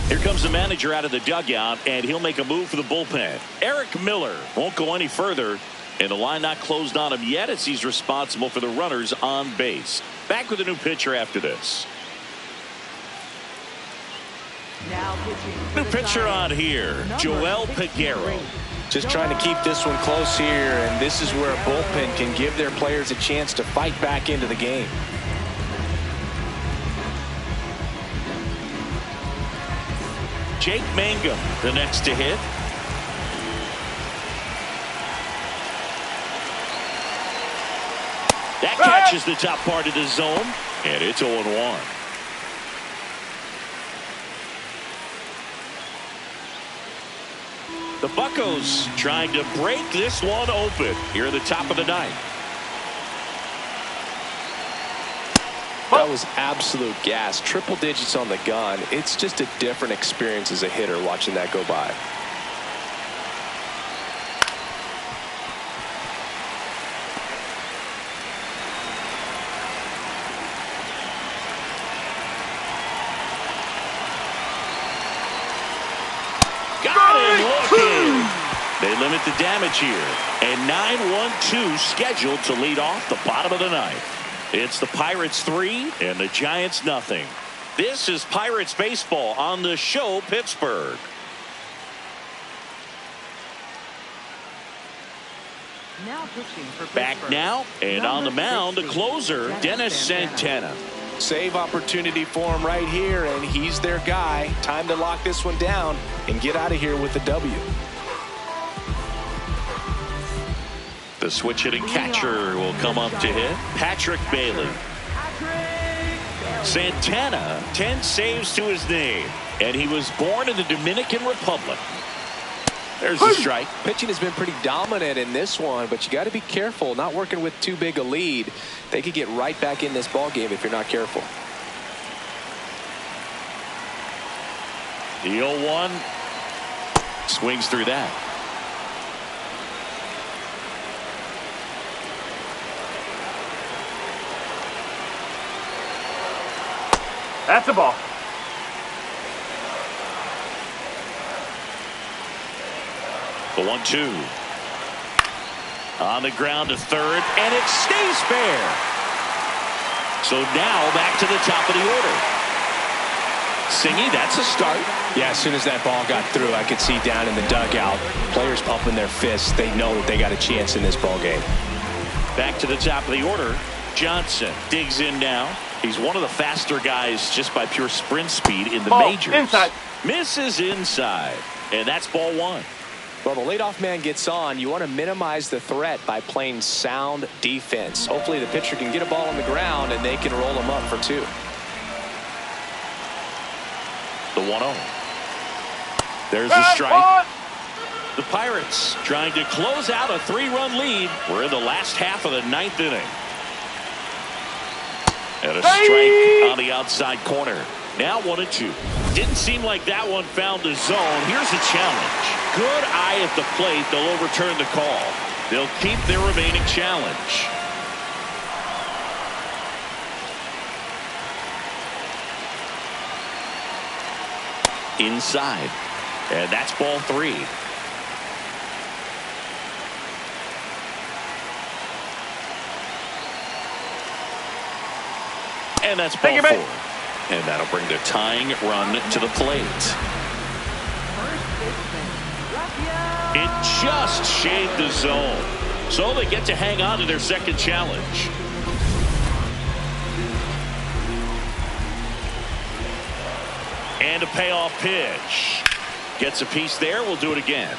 Here comes the manager out of the dugout, and he'll make a move for the bullpen. Eric Miller won't go any further, and the line not closed on him yet as he's responsible for the runners on base. Back with a new pitcher after this. Now pitching for New the pitcher on Giants, here, number Joel 63. Peguero. Just trying to keep this one close here, and this is where a bullpen can give their players a chance to fight back into the game. Jake Mangum, the next to hit. That catches the top part of the zone, and it's 0-1. The Buccos trying to break this one open here at the top of the ninth. That was absolute gas. Triple digits on the gun. It's just a different experience as a hitter watching that go by. Got him looking. They limit the damage here. And 9-1-2 scheduled to lead off the bottom of the ninth. It's the Pirates 3 and the Giants nothing. This is Pirates baseball on the show Pittsburgh. Now pitching for Back Pittsburgh. now, and on the Number mound, the 60, closer, Dennis Santana. Save opportunity for him right here, and he's their guy. Time to lock this one down and get out of here with the W. The switch hitting catcher will come up to hit. Patrick Bailey. Santana, 10 saves to his name, and he was born in the Dominican Republic. There's the strike. Pitching has been pretty dominant in this one, but you got to be careful. Not working with too big a lead. They could get right back in this ball game if you're not careful. The 0-1 swings through that. That's a ball. The 1-2. On the ground to third, and it stays fair. So now back to the top of the order. Singy, that's a start. Yeah, as soon as that ball got through, I could see down in the dugout, players pumping their fists. They know that they got a chance in this ball game. Back to the top of the order. Johnson digs in now. He's one of the faster guys just by pure sprint speed in the majors. Inside. Misses inside, and that's ball one. Well, the leadoff man gets on. You want to minimize the threat by playing sound defense. Hopefully the pitcher can get a ball on the ground and they can roll him up for two. The 1-0. There's a strike. The Pirates trying to close out a 3-run lead. We're in the last half of the 9th inning. And a strike on the outside corner. Now 1-2. Didn't seem like that one found the zone. Here's a challenge. Good eye at the plate. They'll overturn the call. They'll keep their remaining challenge. Inside. And that's ball 3. And that's ball 4. And that'll bring the tying run to the plate. It just shaved the zone. So they get to hang on to their second challenge. And a payoff pitch. Gets a piece there. We'll do it again.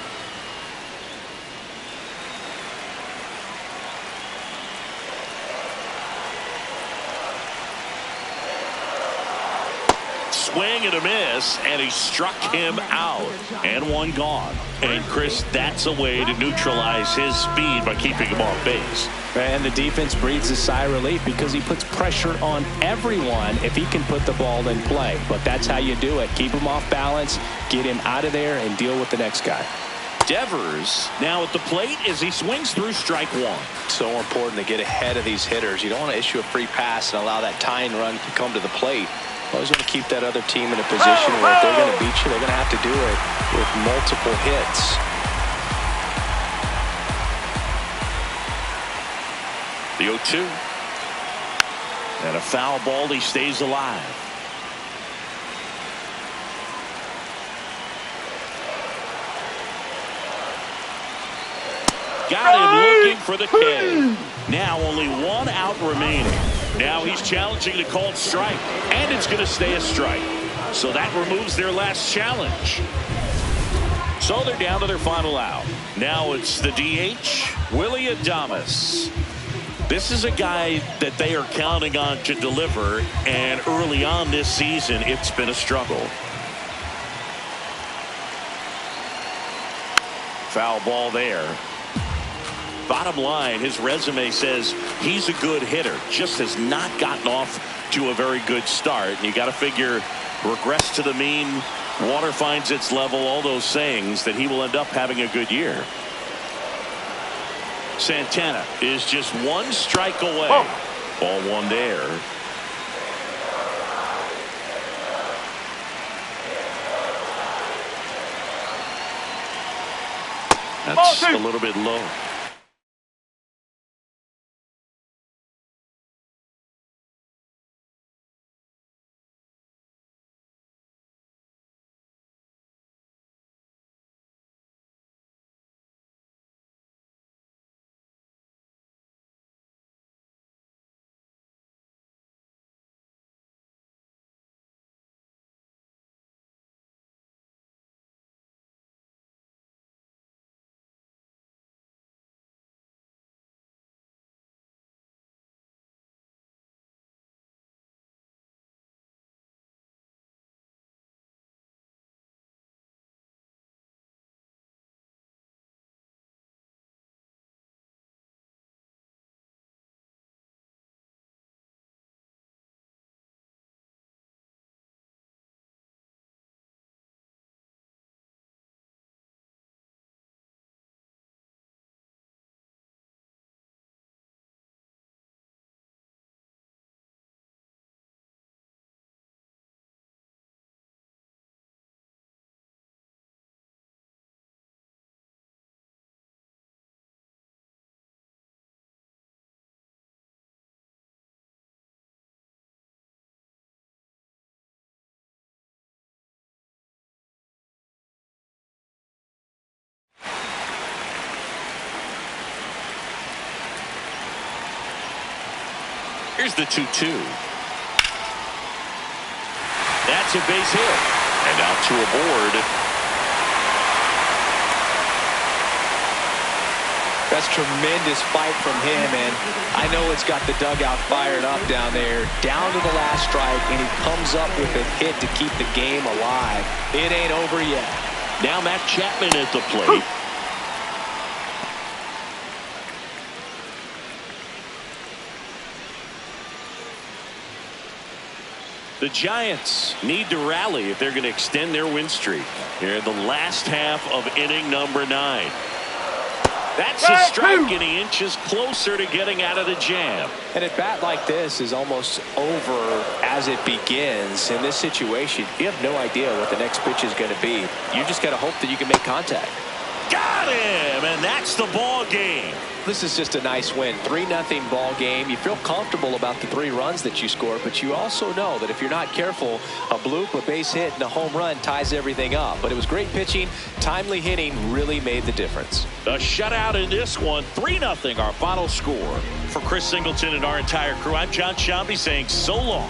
Swing and a miss, and he struck him out, and one gone. And Chris, that's a way to neutralize his speed by keeping him off base. And the defense breathes a sigh of relief because he puts pressure on everyone if he can put the ball in play. But that's how you do it. Keep him off balance, get him out of there, and deal with the next guy. Devers now at the plate as he swings through strike one. So important to get ahead of these hitters. You don't want to issue a free pass and allow that tying run to come to the plate. Always want to keep that other team in a position where if they're going to beat you, they're going to have to do it with multiple hits. The 0-2. And a foul ball. He stays alive. Got him looking for the K. Now only one out remaining. Now he's challenging the called strike, and it's going to stay a strike. So that removes their last challenge. So they're down to their final out. Now it's the DH, Willie Adames. This is a guy that they are counting on to deliver, and early on this season, it's been a struggle. Foul ball there. Bottom line, his resume says he's a good hitter, just has not gotten off to a very good start. And you got to figure, regress to the mean, water finds its level, all those sayings, that he will end up having a good year. Santana is just one strike away. Ball one there. That's a little bit low. Here's the 2-2. That's a base hit. And out to a board. That's tremendous fight from him, and I know it's got the dugout fired up down there. Down to the last strike, and he comes up with a hit to keep the game alive. It ain't over yet. Now Matt Chapman at the plate. The Giants need to rally if they're going to extend their win streak. Here in the last half of inning number 9. That's a strike, and he inches closer to getting out of the jam. And a bat like this is almost over as it begins. In this situation, you have no idea what the next pitch is going to be. You just got to hope that you can make contact. Got him, and that's the ball game. This is just a nice win. 3-0 ball game. You feel comfortable about the 3 runs that you scored, but you also know that if you're not careful, a bloop, a base hit, and a home run ties everything up. But it was great pitching. Timely hitting really made the difference. A shutout in this one. 3-0 our final score. For Chris Singleton and our entire crew, I'm John Shambi saying so long.